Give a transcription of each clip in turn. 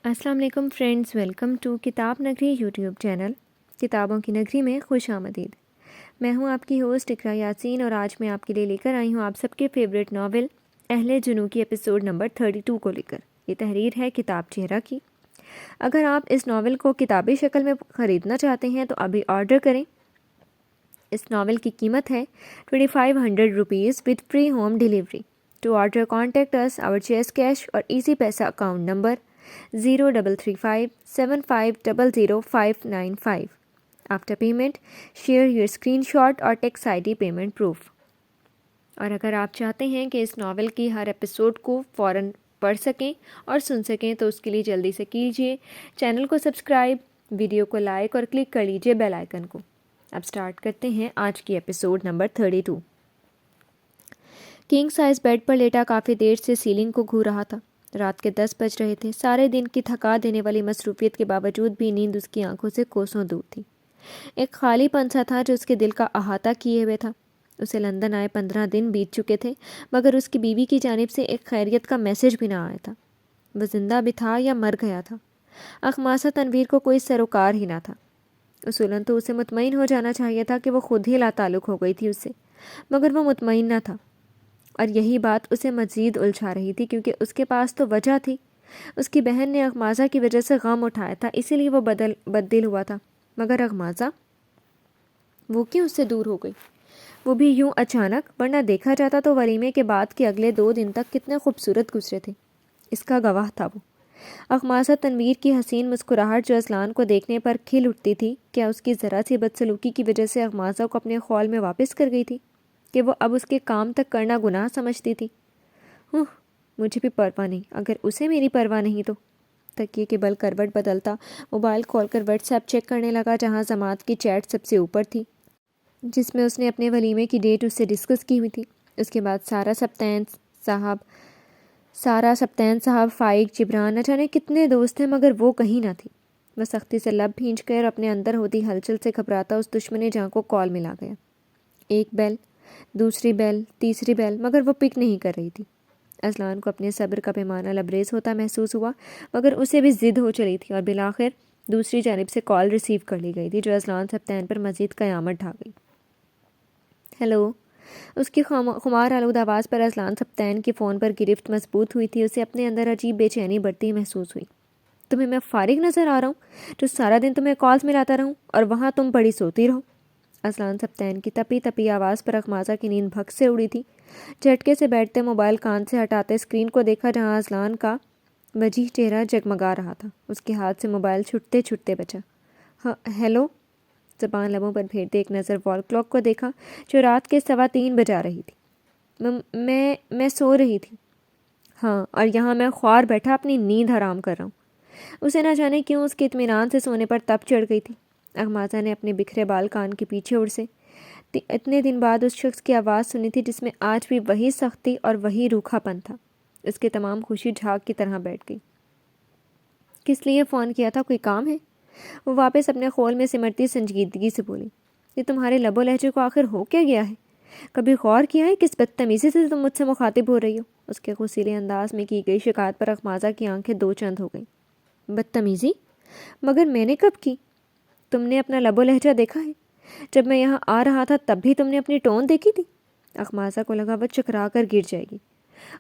السلام علیکم friends, welcome to کتاب نگری یوٹیوب چینل کتابوں کی نگری میں خوش آمدید۔ میں ہوں آپ کی ہوسٹ اقرا یاسین، اور آج میں آپ کے لیے لے کر آئی ہوں آپ سب کے فیوریٹ ناول اہل جنوں کی ایپیسوڈ نمبر 32 کو لے کر۔ یہ تحریر ہے کتاب چہرہ کی۔ اگر آپ اس ناول کو کتابی شکل میں خریدنا چاہتے ہیں تو ابھی آرڈر کریں۔ اس ناول کی قیمت ہے 2500 rupees with free home delivery. To order contact us or JazzCash اور Easypaisa account number 033575000595۔ After payment share your screenshot اور tax I D payment proof. اور اگر آپ چاہتے ہیں کہ اس ناول کی ہر ایپیسوڈ کو فوراً پڑھ سکیں اور سن سکیں تو اس کے لیے جلدی سے کیجیے چینل کو سبسکرائب، ویڈیو کو لائک اور کلک کر لیجیے بیل آئیکن کو۔ اب سٹارٹ کرتے ہیں آج کی episode number 32۔ King size bed پر لیٹا کافی دیر سے سیلنگ کو گھور رہا تھا۔ رات کے 10 بج رہے تھے۔ سارے دن کی تھکا دینے والی مصروفیت کے باوجود بھی نیند اس کی آنکھوں سے کوسوں دور تھی۔ ایک خالی پن سا تھا جو اس کے دل کا احاطہ کیے ہوئے تھا۔ اسے لندن آئے 15 دن بیت چکے تھے، مگر اس کی بیوی کی جانب سے ایک خیریت کا میسج بھی نہ آیا تھا۔ وہ زندہ بھی تھا یا مر گیا تھا؟ اخماسہ تنویر کو کوئی سروکار ہی نہ تھا۔ اصولاً تو اسے مطمئن ہو جانا چاہیے تھا کہ وہ خود ہی لا تعلق ہو گئی تھی اس سے، مگر وہ مطمئن نہ تھا، اور یہی بات اسے مزید الجھا رہی تھی، کیونکہ اس کے پاس تو وجہ تھی۔ اس کی بہن نے اغمازہ کی وجہ سے غم اٹھایا تھا، اسی لیے وہ بددل ہوا تھا، مگر اغمازہ وہ کیوں اس سے دور ہو گئی؟ وہ بھی یوں اچانک، ورنہ دیکھا جاتا تو ولیمے کے بعد کے اگلے 2 دن تک کتنے خوبصورت گزرے تھے، اس کا گواہ تھا وہ۔ اغمازہ تنویر کی حسین مسکراہٹ جو اذلان کو دیکھنے پر کھل اٹھتی تھی، کیا اس کی ذرا سی بدسلوکی کی وجہ سے اغمازہ کو اپنے خول میں واپس کر گئی تھی کہ وہ اب اس کے کام تک کرنا گناہ سمجھتی تھی؟ مجھے بھی پرواہ نہیں، اگر اسے میری پرواہ نہیں تو۔ تکیے کے بل کروٹ بدلتا موبائل کھول کر واٹس ایپ چیک کرنے لگا، جہاں سماعت کی چیٹ سب سے اوپر تھی، جس میں اس نے اپنے ولیمے کی ڈیٹ اس سے ڈسکس کی ہوئی تھی۔ اس کے بعد سارا سبتین صاحب، فائق، جبران، نہ جانے کتنے دوست ہیں، مگر وہ کہیں نہ تھی۔ وہ سختی سے لب بھینچ کر اپنے اندر ہوتی ہلچل سے گھبراتا اس دشمن جاں کو کال ملا گیا۔ ایک بیل، دوسری بیل، تیسری بیل، مگر وہ پک نہیں کر رہی تھی۔ اذلان کو اپنے صبر کا پیمانہ لبریز ہوتا محسوس ہوا، مگر اسے بھی ضد ہو چلی تھی، اور بالآخر دوسری جانب سے کال ریسیو کر لی گئی تھی، جو اذلان سبتین پر مزید قیامت ڈھا گئی۔ ہیلو۔ اس کی خمار آلود آواز پر اذلان سبتین کی فون پر گرفت مضبوط ہوئی تھی۔ اسے اپنے اندر عجیب بے چینی بڑھتی محسوس ہوئی۔ تمہیں میں فارغ نظر آ رہا ہوں جو سارا دن تمہیں کالز ملاتا رہوں، اور وہاں تم پڑی سوتی رہو؟ اذلان سبتین کی تپی آواز پر اغمازہ کی نیند بھگ سے اڑی تھی۔ جھٹکے سے بیٹھتے موبائل کان سے ہٹاتے اسکرین کو دیکھا، جہاں اذلان کا وجیح چہرہ جگمگا رہا تھا۔ اس کے ہاتھ سے موبائل چھٹتے بچا۔ ہیلو۔ زبان لبوں پر پھیرتے ایک نظر وال کلاک کو دیکھا، جو رات کے 3:15 بجا رہی تھی۔ میں سو رہی تھی۔ ہاں، اور یہاں میں خوار بیٹھا اپنی نیند حرام کر رہا ہوں۔ اسے نہ جانے کیوں اس کے اطمینان سے سونے پر تپ چڑھ گئی تھی۔ اغمازہ نے اپنے بکھرے بال کان کے پیچھے اڑسے۔ اتنے دن بعد اس شخص کی آواز سنی تھی جس میں آج بھی وہی سختی اور وہی روکھا پن تھا۔ اس کے تمام خوشی جھاگ کی طرح بیٹھ گئی۔ کس لیے فون کیا تھا؟ کوئی کام ہے؟ وہ واپس اپنے خول میں سمرتی سنجیدگی سے بولی۔ یہ تمہارے لب و لہجے کو آخر ہو کیا گیا ہے؟ کبھی غور کیا ہے کس بدتمیزی سے تم مجھ سے مخاطب ہو رہی ہو؟ اس کے غصیلے انداز میں کی گئی شکایت پر اغمازہ کی آنکھیں دو چند ہو گئیں۔ بدتمیزی؟ مگر میں نے کب کی؟ تم نے اپنا لب و لہجہ دیکھا ہے؟ جب میں یہاں آ رہا تھا تب بھی تم نے اپنی ٹون دیکھی تھی؟ اغمازہ کو لگا وہ چکرا کر گر جائے گی۔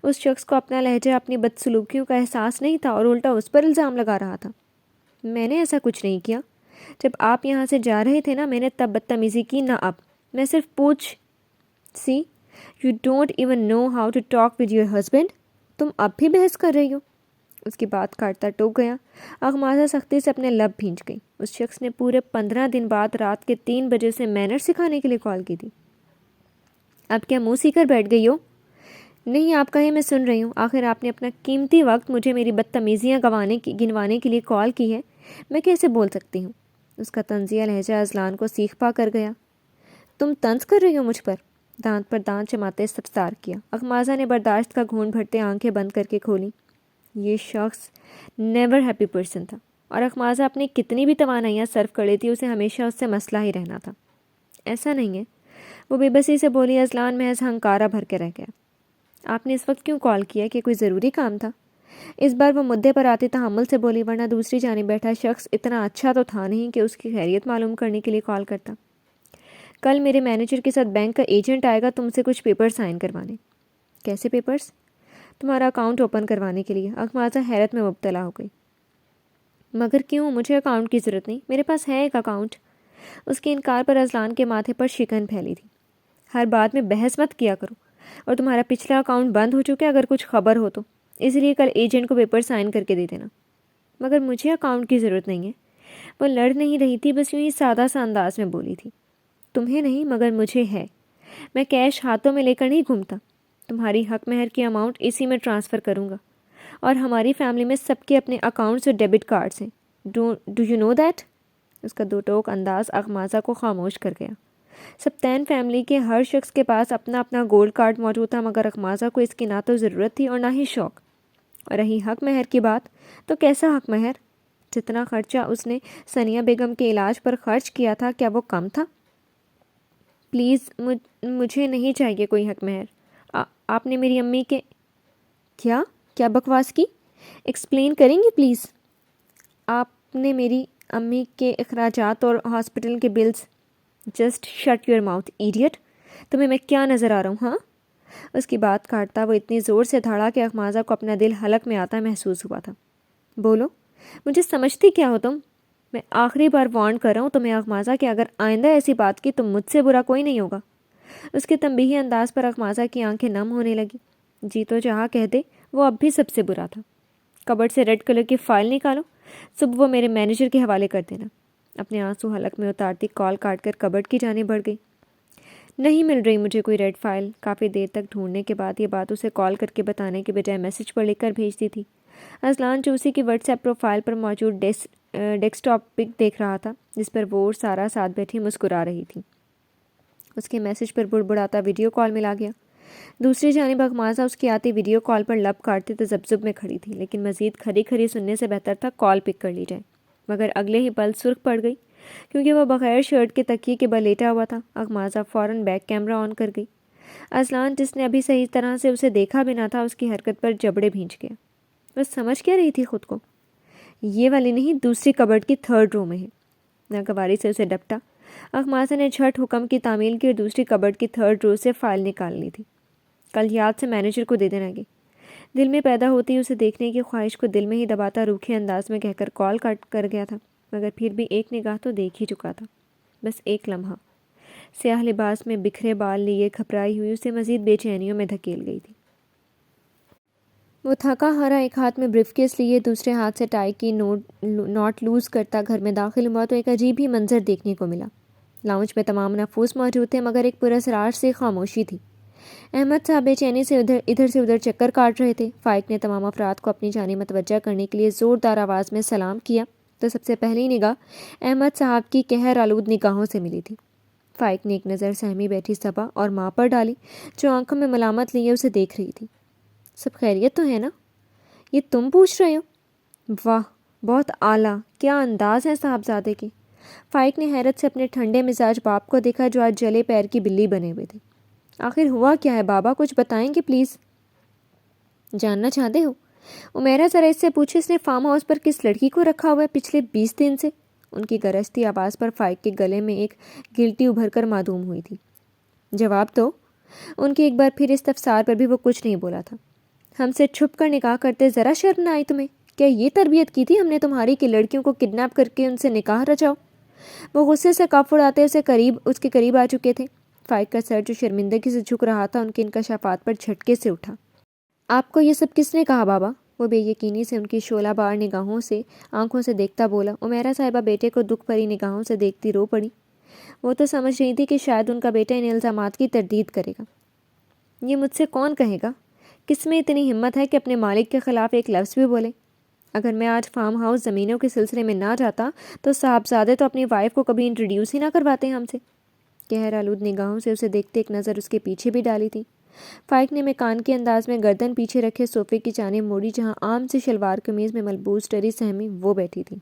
اس شخص کو اپنا لہجہ، اپنی بدسلوکیوں کا احساس نہیں تھا، اور الٹا اس پر الزام لگا رہا تھا۔ میں نے ایسا کچھ نہیں کیا۔ جب آپ یہاں سے جا رہے تھے نا، میں نے تب بدتمیزی کی، نہ اب۔ میں صرف see you don't even know how to talk with your husband. تم اب بھی بحث کر رہی ہو؟ اس کی بات کاٹتا ٹوک گیا۔ اغمازہ سختی سے اپنے لب بھینچ گئی۔ اس شخص نے پورے 15 دن بعد رات کے 3 بجے سے مینر سکھانے کے لیے کال کی تھی۔ اب کیا منہ سی کر بیٹھ گئی ہو؟ نہیں، آپ کہیں، میں سن رہی ہوں۔ آخر آپ نے اپنا قیمتی وقت مجھے میری بدتمیزیاں گنوانے کے لیے کال کی ہے، میں کیسے بول سکتی ہوں؟ اس کا طنزیہ لہجہ اذلان کو سیخ پا کر گیا۔ تم طنز کر رہی ہو مجھ پر؟ دانت پر دانت چماتے استفسار کیا۔ اغمازہ نے برداشت کا گھونٹ بھرتے آنکھیں بند کر کے کھولی۔ یہ شخص نیور ہیپی پرسن تھا، اور اغمازہ اپنی کتنی بھی توانائیاں صرف کر لیتی، اسے ہمیشہ اس سے مسئلہ ہی رہنا تھا۔ ایسا نہیں ہے، وہ بے بسی سے بولی۔ اذلان محض ہنکارہ بھر کے رہ گیا۔ آپ نے اس وقت کیوں کال کیا؟ کہ کوئی ضروری کام تھا؟ اس بار وہ مدعے پر آتی تحمل سے بولی، ورنہ دوسری جانب بیٹھا شخص اتنا اچھا تو تھا نہیں کہ اس کی خیریت معلوم کرنے کے لیے کال کرتا۔ کل میرے مینیجر کے ساتھ بینک کا ایجنٹ آئے گا تم سے کچھ پیپر سائن کروانے۔ کیسے پیپرز؟ تمہارا اکاؤنٹ اوپن کروانے کے لیے۔ اخماسہ حیرت میں مبتلا ہو گئی۔ مگر کیوں؟ مجھے اکاؤنٹ کی ضرورت نہیں، میرے پاس ہے ایک اکاؤنٹ۔ اس کے انکار پر اذلان کے ماتھے پر شکن پھیلی تھی۔ ہر بات میں بحث مت کیا کرو، اور تمہارا پچھلا اکاؤنٹ بند ہو چکا ہے اگر کچھ خبر ہو تو، اس لیے کل ایجنٹ کو پیپر سائن کر کے دے دینا۔ مگر مجھے اکاؤنٹ کی ضرورت نہیں ہے۔ وہ لڑ نہیں رہی تھی، بس یوں ہی سادہ سا انداز میں بولی تھی۔ تمہیں نہیں مگر مجھے ہے۔ میں کیش ہاتھوں میں لے کر نہیں گھومتا۔ تمہاری حق مہر کی اماؤنٹ اسی میں ٹرانسفر کروں گا، اور ہماری فیملی میں سب کے اپنے اکاؤنٹس اور ڈیبٹ کارڈز ہیں۔ Do you know that? اس کا دو ٹوک انداز اخماسہ کو خاموش کر گیا۔ سبتین فیملی کے ہر شخص کے پاس اپنا اپنا گولڈ کارڈ موجود تھا، مگر اخماسہ کو اس کی نہ تو ضرورت تھی اور نہ ہی شوق۔ اور رہی حق مہر کی بات، تو کیسا حق مہر؟ جتنا خرچہ اس نے ثانیہ بیگم کے علاج پر خرچ کیا تھا، کیا وہ کم تھا؟ پلیز مجھے نہیں چاہیے کوئی حق مہر۔ آپ نے میری امی کے کیا بکواس کی؟ ایکسپلین کریں گی پلیز؟ آپ نے میری امی کے اخراجات اور ہاسپٹل کے bills. Just shut your mouth idiot. تمہیں میں کیا نظر آ رہا ہوں؟ ہاں؟ اس کی بات کاٹتا وہ اتنی زور سے دھاڑا کہ اخماسہ کو اپنا دل حلق میں آتا محسوس ہوا تھا۔ بولو، مجھے سمجھتی کیا ہو تم؟ میں آخری بار وارن کر رہا ہوں تمہیں اخماسہ کہ اگر آئندہ ایسی بات کی تو مجھ سے برا کوئی نہیں ہوگا۔ اس کے تنبیہی انداز پر اخماسہ کی آنکھیں نم ہونے لگی۔ جی تو جہاں کہہ دے، وہ اب بھی سب سے برا تھا۔ کبرڈ سے ریڈ کلر کی فائل نکالو، صبح وہ میرے مینیجر کے حوالے کر دینا۔ اپنے آنسو حلق میں اتارتی کال کاٹ کر کبرڈ کی جانب بڑھ گئی۔ نہیں مل رہی مجھے کوئی ریڈ فائل۔ کافی دیر تک ڈھونڈنے کے بعد یہ بات اسے کال کر کے بتانے کے بجائے میسج پر لکھ کر بھیجتی تھی۔ اذلان چوسی کی واٹس ایپ پروفائل پر موجود ڈیسک ٹاپ پک دیکھ رہا تھا، جس پر وہ اور سارا ساتھ بیٹھی مسکرا رہی تھی۔ اس کے میسج پر بڑبڑاتا ویڈیو کال ملا گیا۔ دوسری جانب اخماسہ اس کی آتی ویڈیو کال پر لب کاٹتی تذبذب میں کھڑی تھی، لیکن مزید کھری کھری سننے سے بہتر تھا کال پک کر لی جائے۔ مگر اگلے ہی پل سرخ پڑ گئی، کیونکہ وہ بغیر شرٹ کے تکیے کے بل لیٹا ہوا تھا۔ اخماسہ فوراً بیک کیمرہ آن کر گئی۔ اذلان، جس نے ابھی صحیح طرح سے اسے دیکھا بھی نہ تھا، اس کی حرکت پر جبڑے بھینچ گیا۔ وہ سمجھ کیا رہی تھی خود کو؟ یہ والی نہیں، دوسری کبرڈ کی 3rd رو میں ہے۔ ناگواری سے اسے ڈپٹا۔ اخماسہ نے جھٹ حکم کی تعمیل کی اور دوسری کبرڈ کی 3rd رو سے فائل نکال لی تھی۔ کل یاد سے مینیجر کو دے دینا گی۔ دل میں پیدا ہوتی اسے دیکھنے کی خواہش کو دل میں ہی دباتا روکھے انداز میں کہہ کر کال کٹ کر گیا تھا، مگر پھر بھی ایک نگاہ تو دیکھ ہی چکا تھا، بس ایک لمحہ۔ سیاہ لباس میں بکھرے بال لیے گھبرائی ہوئی اسے مزید بے چینیوں میں دھکیل گئی تھی۔ وہ تھکا ہارا ایک ہاتھ میں بریف کیس لیے دوسرے ہاتھ سے ٹائی کی ناٹ لوز کرتا گھر میں داخل ہوا تو ایک عجیب ہی منظر دیکھنے کو ملا۔ لاؤنج میں تمام نفوس موجود تھے، مگر ایک پراسرار سی خاموشی تھی۔ احمد صاحب بے چینی سے ادھر سے ادھر چکر کاٹ رہے تھے۔ فائق نے تمام افراد کو اپنی جانب متوجہ کرنے کے لیے زوردار آواز میں سلام کیا تو سب سے پہلی نگاہ احمد صاحب کی قہر آلود نگاہوں سے ملی تھی۔ فائق نے ایک نظر سہمی بیٹھی صبا اور ماں پر ڈالی، جو آنکھوں میں ملامت لیے اسے دیکھ رہی تھی۔ سب خیریت تو ہے نا؟ یہ تم پوچھ رہے ہو؟ واہ، بہت اعلیٰ، کیا انداز ہے صاحبزادے کے۔ فائق نے حیرت سے اپنے ٹھنڈے مزاج باپ کو دیکھا، جو آج جلے پیر کی بلی بنے ہوئے تھے۔ آخر ہوا کیا ہے بابا، کچھ بتائیں گے پلیز؟ جاننا چاہتے ہو؟ عمیرہ ذرا اس سے پوچھے اس نے فارم ہاؤس پر کس لڑکی کو رکھا ہوا ہے پچھلے 20 دن سے؟ ان کی گرجتی آواز پر فائق کے گلے میں ایک گلٹی ابھر کر معدوم ہوئی تھی۔ جواب دو۔ ان کی ایک بار پھر استفسار پر بھی وہ کچھ نہیں بولا تھا۔ ہم سے چھپ کر نکاح کرتے ذرا شرم نہ آئی تمہیں؟ کیا یہ تربیت کی تھی ہم نے تمہاری کہ لڑکیوں کو کڈنیپ کر کے ان سے نکاح رچاؤ؟ وہ غصے سے کاف اڑاتے اس کے قریب آ چکے تھے۔ فائق کا سر جو شرمندگی سے جھک رہا تھا ان کے انکشافات پر جھٹکے سے اٹھا۔ آپ کو یہ سب کس نے کہا بابا؟ وہ بے یقینی سے ان کی شعلہ بار نگاہوں سے آنکھوں سے دیکھتا بولا۔ عمیرہ صاحبہ بیٹے کو دکھ بھری نگاہوں سے دیکھتی رو پڑی۔ وہ تو سمجھ رہی تھی کہ شاید ان کا بیٹا ان الزامات کی تردید کرے گا۔ یہ مجھ سے کون کہے گا؟ کس میں اتنی ہمت ہے کہ اپنے مالک کے خلاف ایک لفظ بھی بولے؟ اگر میں آج فارم ہاؤس زمینوں کے سلسلے میں نہ جاتا تو صاحبزادے تو اپنی وائف کو کبھی انٹروڈیوس ہی نہ کرواتے ہم سے۔ قہر آلود نگاہوں سے اسے دیکھتے ایک نظر اس کے پیچھے بھی ڈالی تھی۔ فائق نے مکان کے انداز میں گردن پیچھے رکھے صوفے کی جانب موڑی، جہاں عام سے شلوار قمیض میں ملبوس ٹری سہمی وہ بیٹھی تھی۔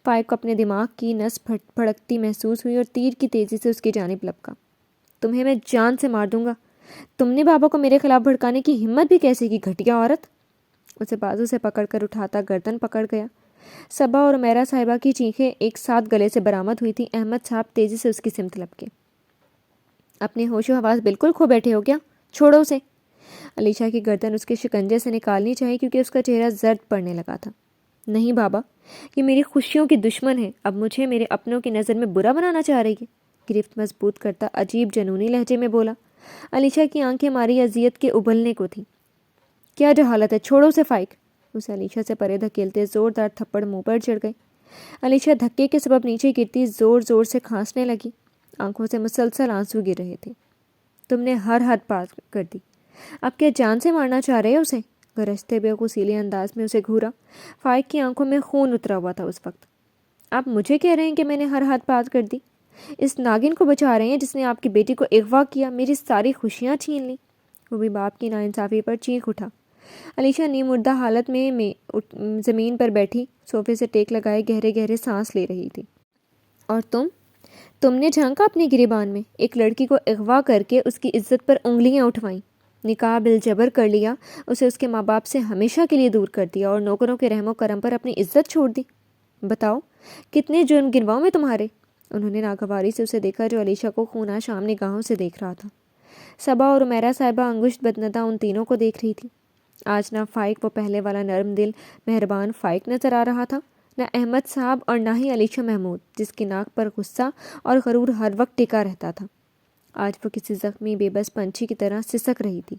فائق کو اپنے دماغ کی نس پھڑکتی محسوس ہوئی اور تیر کی تیزی سے اس کی جانب لپکا۔ تمہیں میں جان سے مار دوں گا۔ تم نے بابا کو میرے خلاف بھڑکانے کی ہمت بھی کیسے کی، گھٹیا عورت؟ اسے بازو سے پکڑ کر اٹھاتا گردن پکڑ گیا۔ صبا اور عمیرہ صاحبہ کی چیخیں ایک ساتھ گلے سے برآمد ہوئی تھیں۔ احمد صاحب تیزی سے اس کی سمت لپکے۔ اپنے ہوش و حواس بالکل کھو بیٹھے ہو کیا؟ چھوڑو اسے۔ علیشہ کی گردن اس کے شکنجے سے نکالنی چاہی کیونکہ اس کا چہرہ زرد پڑنے لگا تھا۔ نہیں بابا، یہ میری خوشیوں کی دشمن ہے، اب مجھے میرے اپنوں کی نظر میں برا بنانا چاہ رہی ہے، گرفت مضبوط کرتا عجیب جنونی لہجے میں بولا۔ علیشہ کی آنکھیں ماری اذیت کے ابلنے کو تھیں۔ کیا جہالت ہے، چھوڑو اسے فائق۔ اسے علیشہ سے پرے دھکیلتے زوردار تھپڑ منہ پر چڑھ گئے۔ علیشہ دھکے کے سبب نیچے گرتی زور زور سے کھانسنے لگی، آنکھوں سے مسلسل آنسو گر رہے تھے۔ تم نے ہر حد پار کر دی، اب کیا جان سے مارنا چاہ رہے اسے؟ گرجتے بے غصیلے انداز میں اسے گھورا۔ فائق کی آنکھوں میں خون اترا ہوا تھا اس وقت۔ آپ مجھے کہہ رہے ہیں کہ میں نے ہر حد پار کر دی؟ اس ناگن کو بچا رہے ہیں جس نے آپ کی بیٹی کو اغوا کیا، میری ساری خوشیاں چھین لیں۔ وہ بھی باپ کی ناانصافی پر چیخ اٹھا۔ علیشہ نیم مردہ حالت میں زمین پر بیٹھی صوفے سے ٹیک لگائے گہرے گہرے سانس لے رہی تھی۔ اور تم نے جھانکا اپنے گریبان میں، ایک لڑکی کو اغوا کر کے اس کی عزت پر انگلیاں اٹھوائیں، نکاح بالجبر کر لیا، اسے اس کے ماں باپ سے ہمیشہ کے لیے دور کر دیا اور نوکروں کے رحم و کرم پر اپنی عزت چھوڑ دی۔ بتاؤ کتنے جرم گنواؤں میں تمہارے؟ انہوں نے ناگواری سے اسے دیکھا جو علیشہ کو خوناشام نگاہوں سے دیکھ رہا تھا۔ صبا اور عمیرہ صاحبہ انگشت بدندہ ان تینوں کو دیکھ رہی تھی۔ آج نہ فائق وہ پہلے والا نرم دل مہربان فائق نظر آ رہا تھا، نہ احمد صاحب اور نہ ہی علیشہ محمود جس کی ناک پر غصہ اور غرور ہر وقت ٹکا رہتا تھا۔ آج وہ کسی زخمی بے بس پنچھی کی طرح سسک رہی تھی۔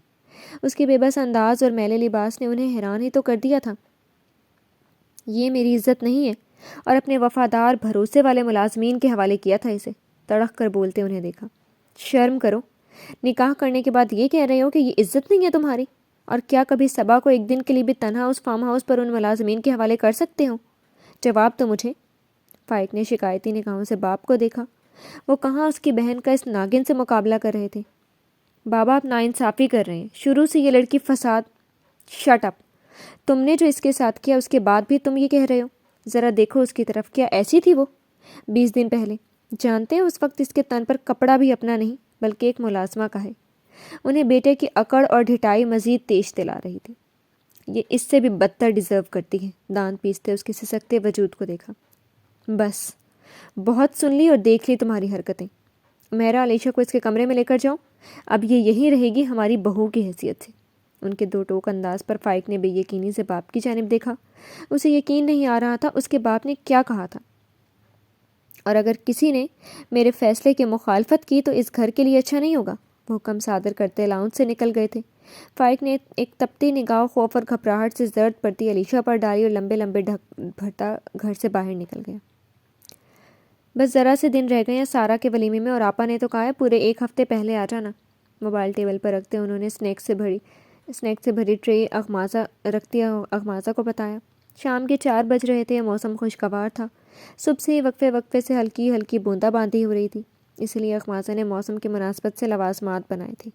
اس کے بے بس انداز اور میلے لباس نے انہیں حیران ہی تو کر دیا تھا۔ یہ میری عزت نہیں ہے، اور اپنے وفادار بھروسے والے ملازمین کے حوالے کیا تھا اسے، تڑک کر بولتے انہیں دیکھا۔ شرم کرو، نکاح کرنے کے بعد یہ کہہ رہے ہو کہ یہ عزت نہیں ہے تمہاری؟ اور کیا کبھی صبا کو ایک دن کے لیے بھی تنہا اس فارم ہاؤس پر ان ملازمین کے حوالے کر سکتے ہو؟ جواب تو مجھے۔ فائق نے شکایتی نگاہوں سے باپ کو دیکھا۔ وہ کہاں اس کی بہن کا اس ناگن سے مقابلہ کر رہے تھے۔ بابا آپ ناانصافی کر رہے ہیں، شروع سے یہ لڑکی فساد۔ شٹ اپ، تم نے جو اس کے ساتھ کیا اس کے بعد بھی تم یہ کہہ رہے ہو؟ ذرا دیکھو اس کی طرف، کیا ایسی تھی وہ 20 دن پہلے؟ جانتے ہیں اس وقت اس کے تن پر کپڑا بھی اپنا نہیں بلکہ ایک ملازمہ کا ہے۔ انہیں بیٹے کی اکڑ اور ڈھٹائی مزید تیز دلا رہی تھی۔ یہ اس سے بھی بدتر ڈیزرو کرتی ہے۔ دانت پیستے اس کے سسکتے وجود کو دیکھا۔ بس بہت سن لی اور دیکھ لی تمہاری حرکتیں۔ میرا علیشہ کو اس کے کمرے میں لے کر جاؤ، اب یہ یہیں رہے گی ہماری بہو کی حیثیت سے۔ ان کے دو ٹوک انداز پر فائق نے بے یقینی سے باپ کی جانب دیکھا۔ اسے یقین نہیں آ رہا تھا اس کے باپ نے کیا کہا تھا، اور اگر کسی نے میرے فیصلے کی مخالفت کی تو اس گھر کے لیے اچھا نہیں ہوگا۔ وہ حکم صادر کرتے لاؤنج سے نکل گئے تھے۔ فائق نے ایک تپتی نگاہ خوف اور گھبراہٹ سے زرد پڑتی علیشہ پر ڈالی اور لمبے لمبے ڈھک بھرتا گھر سے باہر نکل گیا۔ بس ذرا سے دن رہ گئے ہیں سارا کے ولیمے میں، اور آپا نے تو کہا ہے پورے 1 ہفتے پہلے آ جانا۔ موبائل ٹیبل پر رکھتے انہوں نے اسنیک سے بھری ٹرے اغمازہ کو بتایا۔ شام کے 4 بج رہے تھے، موسم خوشگوار تھا۔ صبح سے وقفے وقفے سے ہلکی ہلکی بوندا باندی ہو رہی تھی، اس لیے اغمازہ نے موسم کی مناسبت سے لوازمات بنائے تھے۔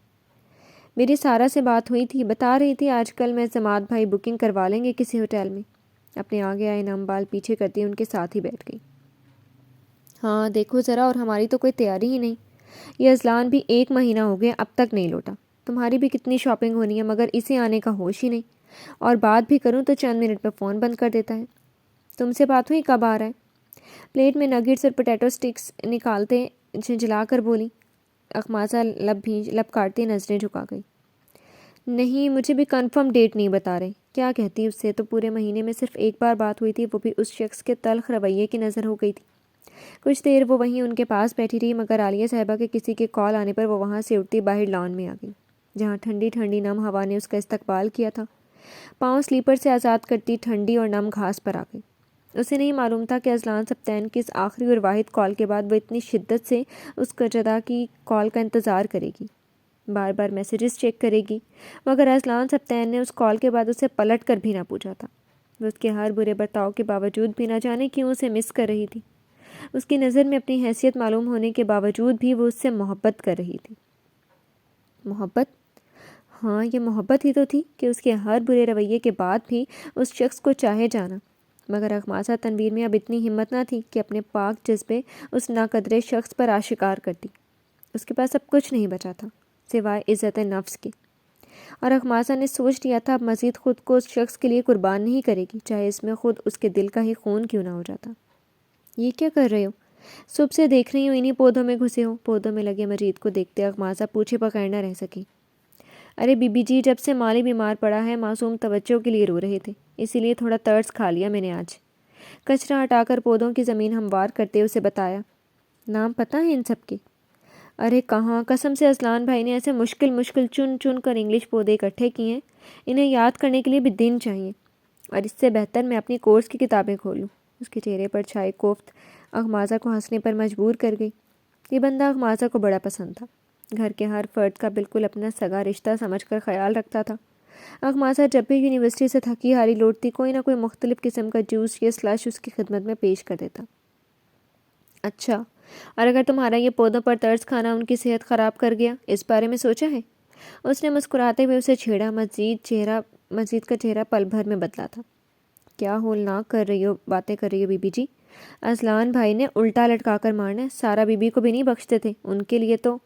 میری سارا سے بات ہوئی تھی، بتا رہی تھی آج کل میں زماد بھائی بکنگ کروا لیں گے کسی ہوٹل میں۔ اپنے آگے آئے نم بال پیچھے کرتی ان کے ساتھ ہی بیٹھ گئی۔ ہاں دیکھو ذرا، اور ہماری تو کوئی تیاری ہی نہیں۔ یہ اذلان بھی 1 مہینہ ہو گیا اب تک نہیں لوٹا۔ تمہاری بھی کتنی شاپنگ ہونی ہے مگر اسے آنے کا ہوش ہی نہیں، اور بات بھی کروں تو چند منٹ پہ فون بند کر دیتا ہے۔ تم سے بات ہوئی کب آ رہا ہے؟ پلیٹ میں نگیٹس اور پوٹیٹو سٹکس نکالتے جھنجھلا کر بولی۔ اغمازہ لب کاٹتی نظریں جھکا گئی۔ نہیں، مجھے بھی کنفرم ڈیٹ نہیں بتا رہے۔ کیا کہتی اس سے تو پورے مہینے میں صرف 1 بار بات ہوئی تھی، وہ بھی اس شخص کے تلخ رویے کی نظر ہو گئی تھی۔ کچھ دیر وہ وہیں ان کے پاس بیٹھی رہی مگر عالیہ صاحبہ کے کسی کے کال آنے پر وہ وہاں سے اٹھتی باہر لان میں آ گئی، جہاں ٹھنڈی ٹھنڈی نم ہوا نے اس کا استقبال کیا تھا۔ پاؤں سلیپر سے آزاد کرتی ٹھنڈی اور نم گھاس پر آ گئی۔ اسے نہیں معلوم تھا کہ اذلان سبطین کی اس آخری اور واحد کال کے بعد وہ اتنی شدت سے اس جدا کی کال کا انتظار کرے گی، بار بار میسیجز چیک کرے گی، مگر اذلان سبطین نے اس کال کے بعد اسے پلٹ کر بھی نہ پوچھا تھا۔ وہ اس کے ہر برے برتاؤ کے باوجود بھی نہ جانے کیوں اسے مس کر رہی تھی۔ اس کی نظر میں اپنی حیثیت معلوم ہونے کے باوجود بھی وہ اس سے محبت کر رہی تھی۔ محبت؟ ہاں، یہ محبت ہی تو تھی کہ اس کے ہر برے رویے کے بعد بھی اس شخص کو چاہے جانا۔ مگر اغمازہ تنویر میں اب اتنی ہمت نہ تھی کہ اپنے پاک جذبے اس ناقدرے شخص پر آشکار کرتی۔ اس کے پاس اب کچھ نہیں بچا تھا سوائے عزت نفس کی۔ اور اخماسہ نے سوچ لیا تھا اب مزید خود کو اس شخص کے لیے قربان نہیں کرے گی، چاہے اس میں خود اس کے دل کا ہی خون کیوں نہ ہو جاتا۔ یہ کیا کر رہے ہو؟ صبح سے دیکھ رہی ہوں انہیں پودوں میں گھسے ہو۔ پودوں میں لگے مجید کو دیکھتے اخماسہ پوچھے بغیر نہ رہ سکی۔ ارے بی بی جی، جب سے مالی بیمار پڑا ہے معصوم توجہ کے لیے رو رہے تھے، اسی لیے تھوڑا ترس کھا لیا میں نے آج۔ کچرا ہٹا کر پودوں کی زمین ہموار کرتے اسے بتایا۔ نام پتہ ہے ان سب کے؟ ارے کہاں، قسم سے اصلان بھائی نے ایسے مشکل چن چن کر انگلش پودے اکٹھے کیے ہیں، انہیں یاد کرنے کے لیے بھی دن چاہیے، اور اس سے بہتر میں اپنی کورس کی کتابیں کھولوں۔ اس کے چہرے پر چھائے کوفت اخماسہ کو ہنسنے پر مجبور کر گئی۔ یہ بندہ اخماسہ کو بڑا پسند تھا، گھر کے ہر فرد کا بالکل اپنا سگا رشتہ سمجھ کر خیال رکھتا تھا۔ اخماسہ جب بھی یونیورسٹی سے تھکی ہاری لوٹتی کوئی نہ کوئی مختلف قسم کا جوس یا سلش اس کی خدمت میں پیش کر دیتا۔ اچھا، اور اگر تمہارا یہ پودوں پر ترس کھانا ان کی صحت خراب کر گیا، اس بارے میں سوچا ہے؟ اس نے مسکراتے ہوئے اسے چھیڑا۔ مزید کا چہرہ پل بھر میں بدلا تھا۔ کیا ہولناک باتیں کر رہی ہو بی بی جی؟ اصلان بھائی نے الٹا لٹکا کر مارنا، سارا بی بی کو بھی نہیں بخشتے تھے، ان کے لیے تو۔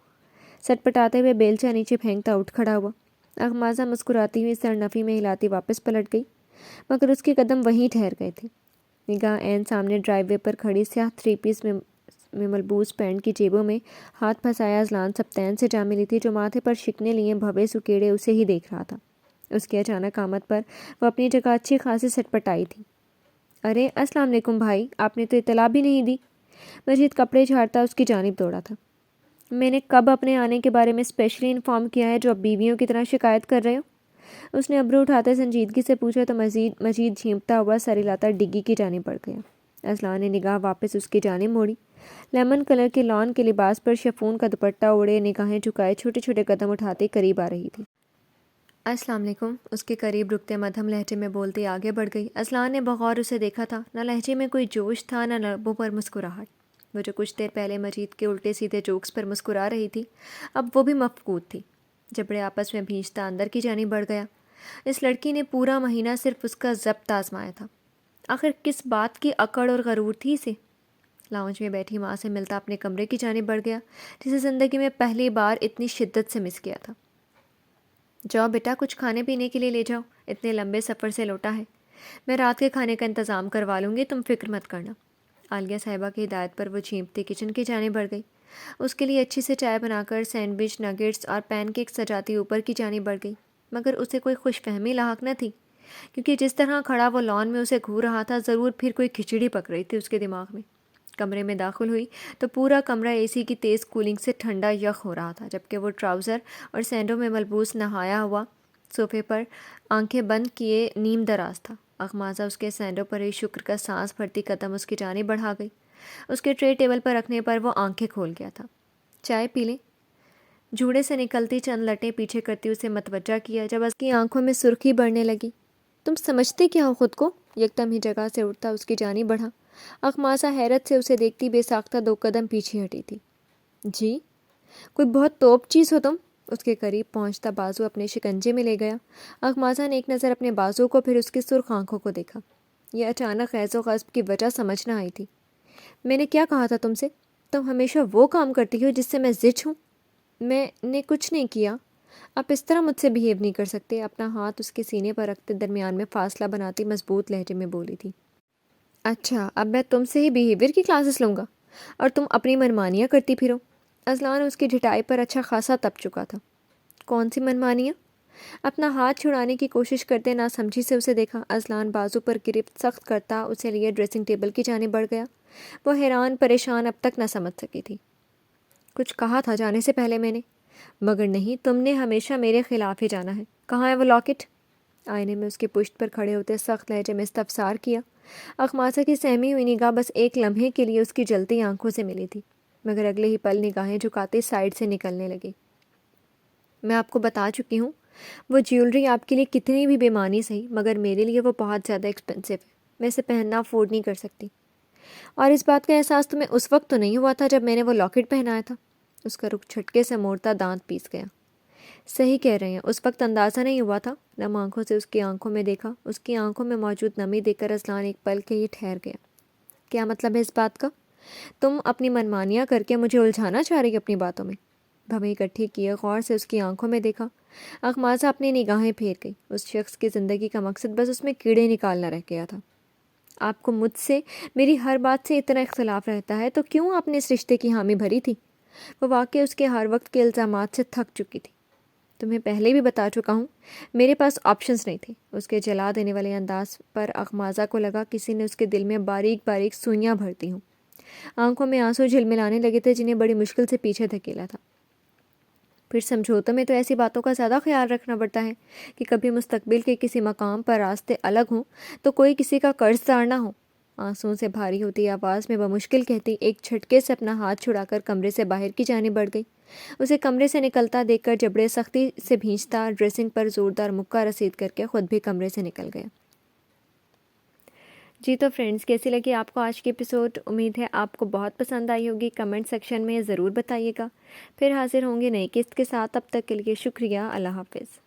سٹ پٹاتے ہوئے بیلچہ نیچے پھینکتا اٹھ کھڑا ہوا۔ اخماسہ مسکراتی ہوئی سر نفی میں ہلاتی واپس پلٹ گئی، مگر اس کے قدم وہیں ٹھہر گئے تھے۔ نگاہ عین سامنے ڈرائیو وے پر کھڑی سیاہ 3 پیس میں ملبوس پینٹ کی جیبوں میں ہاتھ پھنسایا اذلان سبتین سے جا ملی تھی، جو ماتھے پر شکنے لیے بھوے سکیڑے اسے ہی دیکھ رہا تھا۔ اس کی اچانک آمد پر وہ اپنی جگہ اچھی خاصی سٹ پٹائی تھی۔ ارے السلام علیکم بھائی، آپ نے تو اطلاع بھی نہیں دی۔ مجید کپڑے جھاڑتا اس کی جانب دوڑا تھا۔ میں نے کب اپنے آنے کے بارے میں اسپیشلی انفارم کیا ہے جو اب بیویوں کی طرح شکایت کر رہے ہو؟ اس نے ابرو اٹھاتے سنجیدگی سے پوچھا تو مجید جھیمتا ہوا سر ہلاتا ڈگی کی جانب بڑھ گیا۔ اذلان نے نگاہ واپس اس کی جانب موڑی۔ لیمن کلر کے لان کے لباس پر شفون کا دوپٹہ اوڑھے نگاہیں جھکائے چھوٹے چھوٹے قدم اٹھاتے قریب آ رہی تھی۔ السلام علیکم، اس کے قریب رکتے مدھم لہجے میں بولتی آگے بڑھ گئی۔ اذلان نے بغور اسے دیکھا تھا، نہ لہجے میں کوئی جوش تھا نہ لبوں پر مسکراہٹ۔ وہ جو کچھ دیر پہلے مجید کے الٹے سیدھے جوکس پر مسکرا رہی تھی، اب وہ بھی مفقود تھی۔ جبڑے آپس میں بھینچتا اندر کی جانب بڑھ گیا۔ اس لڑکی نے پورا مہینہ صرف اس کا ضبط آزمایا تھا، آخر کس بات کی اکڑ اور غرور تھی اسے؟ لاؤنج میں بیٹھی ماں سے ملتا اپنے کمرے کی جانب بڑھ گیا، جسے زندگی میں پہلی بار اتنی شدت سے مس کیا تھا۔ جاؤ بیٹا، کچھ کھانے پینے کے لیے لے جاؤ، اتنے لمبے سفر سے لوٹا ہے۔ میں رات کے کھانے کا انتظام کروا لوں گی، تم فکر مت کرنا۔ عالیہ صاحبہ کی ہدایت پر وہ چھینپتی کچن کی جانب بڑھ گئی۔ اس کے لیے اچھی سے چائے بنا کر سینڈوچ، نگیٹس اور پین کیک سجاتی اوپر کی جانب بڑھ گئی، مگر اسے کوئی خوش فہمی لاحق نہ تھی، کیونکہ جس طرح کھڑا وہ لان میں اسے گھور رہا تھا، ضرور پھر کوئی کھچڑی پک رہی تھی اس کے دماغ میں۔ کمرے میں داخل ہوئی تو پورا کمرہ اے سی کی تیز کولنگ سے ٹھنڈا یک ہو رہا تھا، جبکہ وہ ٹراؤزر اور سینڈوں میں ملبوس نہایا ہوا صوفے پر آنکھیں بند کیے نیم دراز تھا۔ اخماسہ اس کے سینڈوں پر ہی شکر کا سانس بھرتی قدم اس کی جانب بڑھا گئی۔ اس کے ٹرے ٹیبل پر رکھنے پر وہ آنکھیں کھول گیا تھا۔ چائے پی لیں؟ جوڑے سے نکلتی چند لٹیں پیچھے کرتی اسے متوجہ کیا، جب اس کی آنکھوں میں سرخی بڑھنے لگی۔ تم سمجھتے کیا ہو خود کو؟ یکدم ہی جگہ سے اٹھتا اس کی جانب بڑھا۔ اخماسہ حیرت سے اسے دیکھتی بے ساختہ 2 قدم پیچھے ہٹی تھی۔ جی؟ کوئی بہت توپ چیز ہو تم؟ اس کے قریب پہنچتا بازو اپنے شکنجے میں لے گیا۔ اخماسہ نے ایک نظر اپنے بازو کو پھر اس کی سرخ آنکھوں کو دیکھا۔ یہ اچانک خیز و غضب کی وجہ سمجھ نہ آئی تھی۔ میں نے کیا کہا تھا تم سے؟ تم ہمیشہ وہ کام کرتی ہو جس سے میں زچ ہوں۔ میں نے کچھ نہیں کیا، آپ اس طرح مجھ سے بیہیو نہیں کر سکتے۔ اپنا ہاتھ اس کے سینے پر رکھتے درمیان میں فاصلہ بناتی مضبوط لہجے میں بولی تھی۔ اچھا، اب میں تم سے ہی بیہیویئر کی کلاسز لوں گا اور تم اپنی منمانیاں کرتی پھرو۔ اذلان اس کی ڈھٹائی پر اچھا خاصا تپ چکا تھا۔ کون سی منمانیاں؟ اپنا ہاتھ چھڑانے کی کوشش کرتے نہ سمجھی سے اسے دیکھا۔ اذلان بازو پر گرفت سخت کرتا اسے لیے ڈریسنگ ٹیبل کی جانب بڑھ گیا۔ وہ حیران پریشان اب تک نہ سمجھ سکی تھی۔ کچھ کہا تھا جانے سے پہلے میں نے؟ مگر نہیں، تم نے ہمیشہ میرے خلاف ہی جانا ہے۔ کہاں ہے وہ لاکٹ؟ آئینے میں اس کی پشت پر کھڑے ہوتے سخت لہجے میں استفسار کیا۔ اخماسہ کی سہمی ہوئی نگاہ بس ایک لمحے کے لیے اس کی جلتی آنکھوں سے ملی تھی، مگر اگلے ہی پل نگاہیں جھکاتے سائڈ سے نکلنے لگی۔ میں آپ کو بتا چکی ہوں، وہ جیولری آپ کے لیے کتنی بھی بےمانی صحیح، مگر میرے لیے وہ بہت زیادہ ایکسپینسو ہے، میں اسے پہننا افورڈ نہیں کر سکتی۔ اور اس بات کا احساس تمہیں اس وقت تو نہیں ہوا تھا جب میں نے وہ لاکٹ پہنایا تھا؟ اس کا رخ جھٹکے سے موڑتا دانت پیس گیا۔ صحیح کہہ رہے ہیں، اس وقت اندازہ نہیں ہوا تھا۔ نم آنکھوں سے اس کی آنکھوں میں دیکھا، اس کی آنکھوں میں موجود نمی دیکھ کر اذلان ایک پل کے لیے ٹھہر گیا۔ کیا مطلب ہے اس بات کا؟ تم اپنی منمانیاں کر کے مجھے الجھانا چاہ رہی اپنی باتوں میں؟ بھویں اکٹھی کیے غور سے اس کی آنکھوں میں دیکھا۔ اخمازہ اپنی نگاہیں پھیر گئی۔ اس شخص کی زندگی کا مقصد بس اس میں کیڑے نکالنا رہ گیا تھا۔ آپ کو مجھ سے میری ہر بات سے اتنا اختلاف رہتا ہے تو کیوں آپ نے اس رشتے کی حامی بھری تھی؟ وہ واقعی اس کے ہر وقت کے الزامات سے تھک چکی تھی۔ تمہیں پہلے بھی بتا چکا ہوں، میرے پاس آپشنز نہیں تھے۔ اس کے جلا دینے والے انداز پر اخمازہ کو لگا کسی نے اس کے دل میں باریک باریک سوئیاں بھرتی ہوں۔ آنکھوں میں آنسو جھلملانے لگے تھے جنہیں بڑی مشکل سے پیچھے دھکیلا تھا۔ پھر سمجھوتوں میں تو ایسی باتوں کا زیادہ خیال رکھنا پڑتا ہے کہ کبھی مستقبل کے کسی مقام پر راستے الگ ہوں تو کوئی کسی کا قرض دار نہ ہو۔ آنسوؤں سے بھاری ہوتی آواز میں بمشکل کہتی ایک جھٹکے سے اپنا ہاتھ چھڑا کر کمرے سے باہر کی جانب بڑھ گئی۔ اسے کمرے سے نکلتا دیکھ کر جبڑے سختی سے بھینچتا ڈریسنگ پر زوردار مکہ رسید کر کے خود بھی کمرے سے نکل گیا۔ جی تو فرینڈز، کیسی لگی آپ کو آج کی ایپیسوڈ؟ امید ہے آپ کو بہت پسند آئی ہوگی۔ کمنٹ سیکشن میں ضرور بتائیے گا۔ پھر حاضر ہوں گے نئی قسط کے ساتھ، تب تک کے لیے شکریہ۔ اللہ حافظ۔